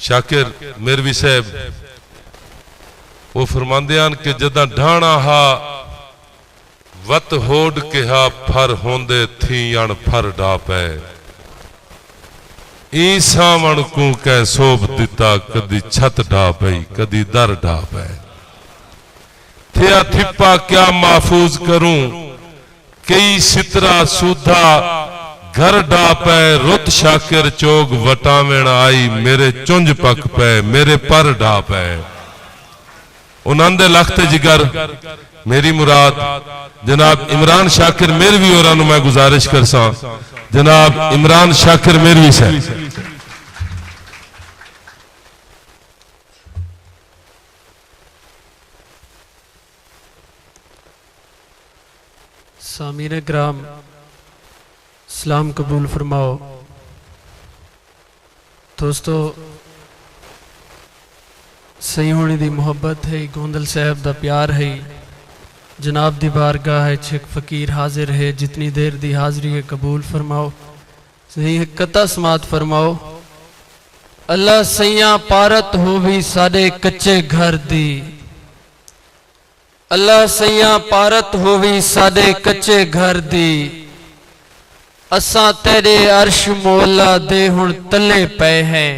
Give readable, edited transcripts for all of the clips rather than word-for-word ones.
शाकिर मेरवी साहब वो फरमांदे हैं कि जदा ढाणा हा वत होड के हा फर होंदे थी अण फर डा पै ई सावण को कै सोभ दिता कदी छत डा पई कदी दर डा पै थिया थिप्पा क्या महफूज करूं कई सितरा सूधा घर डा पै रुत शाकिर चोग वटावेण आई मेरे चुंज पक पै मेरे पर डा पै उन्हांदे लखते जिगर मेरी मुराद जनाब इमरान शाकिर मेरवी और मैं गुजारिश कर सा जनाब इमरान शाकिर मेरवी से सामीर ग्राम सलाम कबूल फरमाओ। दोस्तों सही होने दी मोहब्बत है, गोंदल साहब दा प्यार है, जनाब दी बारगाह है, एक फकीर हाजिर है, जितनी देर दी हाजरी है कबूल फरमाओ। सही है कता समात फरमाओ। अल्लाह सैया पारत हो भी साडे कच्चे घर दी, अल्लाह सैया पारत हो भी साडे कच्चे घर दी, असा तेरे अर्श मौला दे हुण तले पे हैं।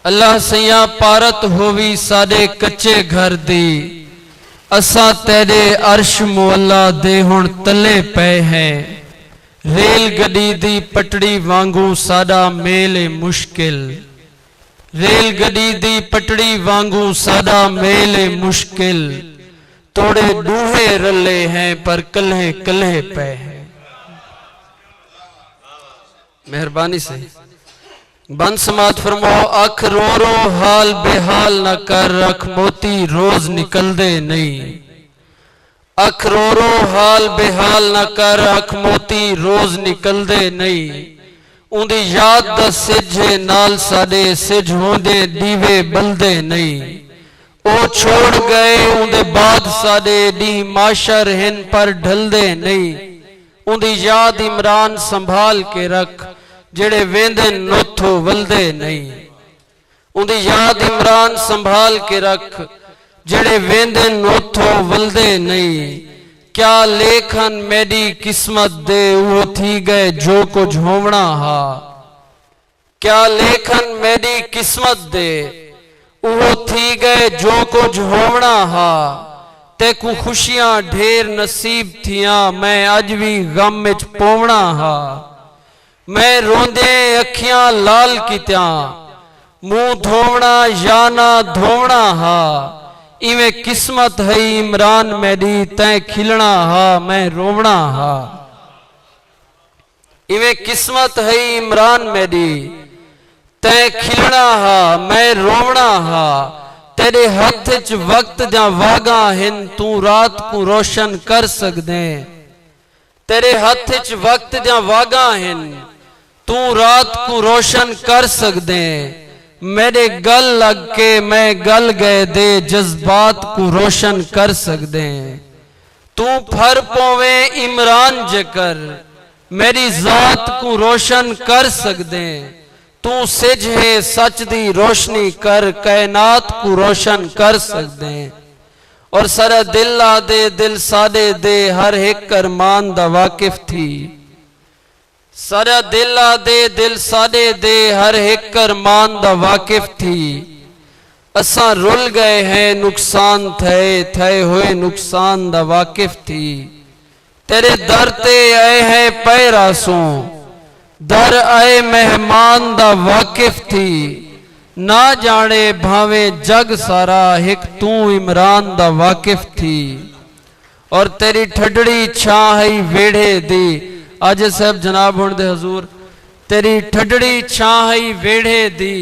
अल्लाह सैया पारत होवी साडे कच्चे घर दी, असा तेरे अर्श मौला दे हुण तले पे हैं। रेल गड्डी दी पटड़ी वांगू साडा मेल मुश्किल, रेल गड्डी दी पटड़ी वांगू साडा मेल मुश्किल, तोड़े डूहे रले हैं पर कल्हे कल्हे पे हैं। मेहरबानी से बंद समात फरमाओ। अख रो रो हाल बेहाल न कर, अख मोती रोज निकल दे नहीं। अख रो रो हाल बेहाल न कर, अख मोती रोज निकल दे नहीं। उंदी याद दा सिज नाल साडे सिज होंदे दीवे बलदे नहीं। ओ छोड़ गए उंदे बाद साडे दी माशर हिन पर ढलदे नहीं। उंदी याद इमरान संभाल के रख जेड़े वेंदे नोथो वलदे नहीं। उंदी याद इमरान संभाल के रख जेड़े वेंदे नोथो वलदे नहीं। क्या लेखन मेरी किस्मत दे वो थी गए जो कुछ होवना हा। क्या लेखन मेरी किस्मत दे वो थी गए जो कुछ होवना हा। तेकू खुशियां ढेर नसीब थियां मैं अज भी गम विच पोवना हा। मैं रोंदे अखियां लाल कित्या मुंह धोवना या ना धोवना हा। इवें किस्मत है इमरान मेरी तै खिलना हा मैं रोवना हा। इवें किस्मत है इमरान मेरी तै खिलना हा मैं रोवना हा। तेरे हथ च वक्त जा वागा हिन तू रात को रोशन कर सकदे। तेरे हथ च वक्त जा वागा हिन तू रात को रोशन कर सकदे। मेरे गल लग के मैं गल गए दे जज्बात को रोशन कर सकदे। तू फर पोवे इमरान जकर मेरी जात को रोशन कर सकदे। तू सिज है सच दी रोशनी कर कायनात को रोशन कर सकदे। और सारा दिल आ दे दिल साडे दे हर एक अरमान दा वाकिफ थी। सारा दिल आ दे दिल साडे दे हर एक अरमान दा वाकिफ थी। असा रुल गए हैं नुकसान थे हुए नुकसान दा वाकिफ थी। तेरे दर ते आए हैं पैरासों दर आए मेहमान दा वाकिफ थी। ना जाने भावे जग सारा एक तू इमरान दा वाकिफ थी। और तेरी ठडड़ी छां है वेड़े दी आज साहब जनाब हुण दे हजूर तेरी ठडड़ी छां है वेड़े दी।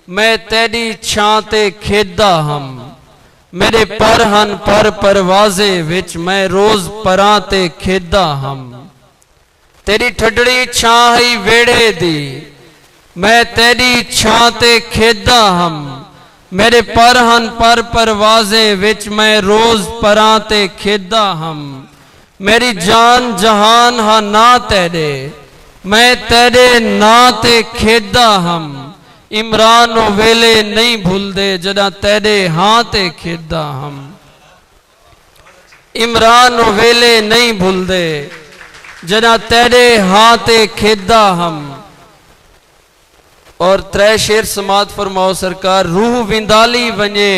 मैं तेरी छां ते खेदा हम मेरे पर हन पर परवाजे विच मैं रोज परां ते खेदा हम। तेरी ठडड़ी छां है वेड़े दी मैं तेरी छां ते खेदा हम। मेरे पर हन पर परवाजे विच मैं रोज परां ते खेदा हम। मेरी जान जहान हा ना तेरे मैं तेरे ना ते खेदा हम। इमरान ओ वेले नहीं भूलदे जदा तेरे हां ते खेदा हम। इमरान ओ वेले नहीं भूलदे जदा तेरे हां ते खेदा हम। और त्रै शेर समात फरमाओ सरकार। रूह विंदाली वञे,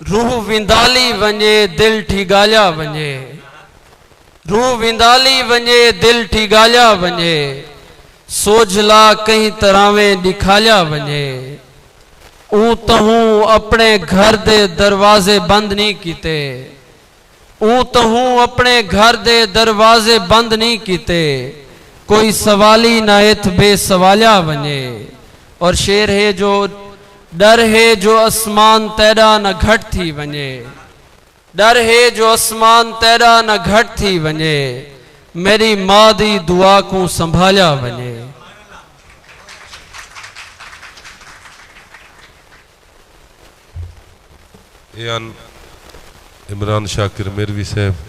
रूह विंदाली वञे, दिल ठिगालिया वञे। रूह विंदाली वञे, दिल ठिगालिया वञे, सोझला कहीं तरावे दिखालिया वञे। ऊं तहूं अपने घर दे दरवाजे बंद नहीं कीते, ऊं तहूं अपने घर दे दरवाजे बंद नहीं कीते, कोई सवाली ना इत बेसवालिया वने। और शेर है जो डर है जो आसमान तेरा न घट थी वने, डर है जो आसमान तेरा न घट थी वने, मेरी मां दी दुआ को संभालिया वने। इमरान शाकिर मिरवी साहब।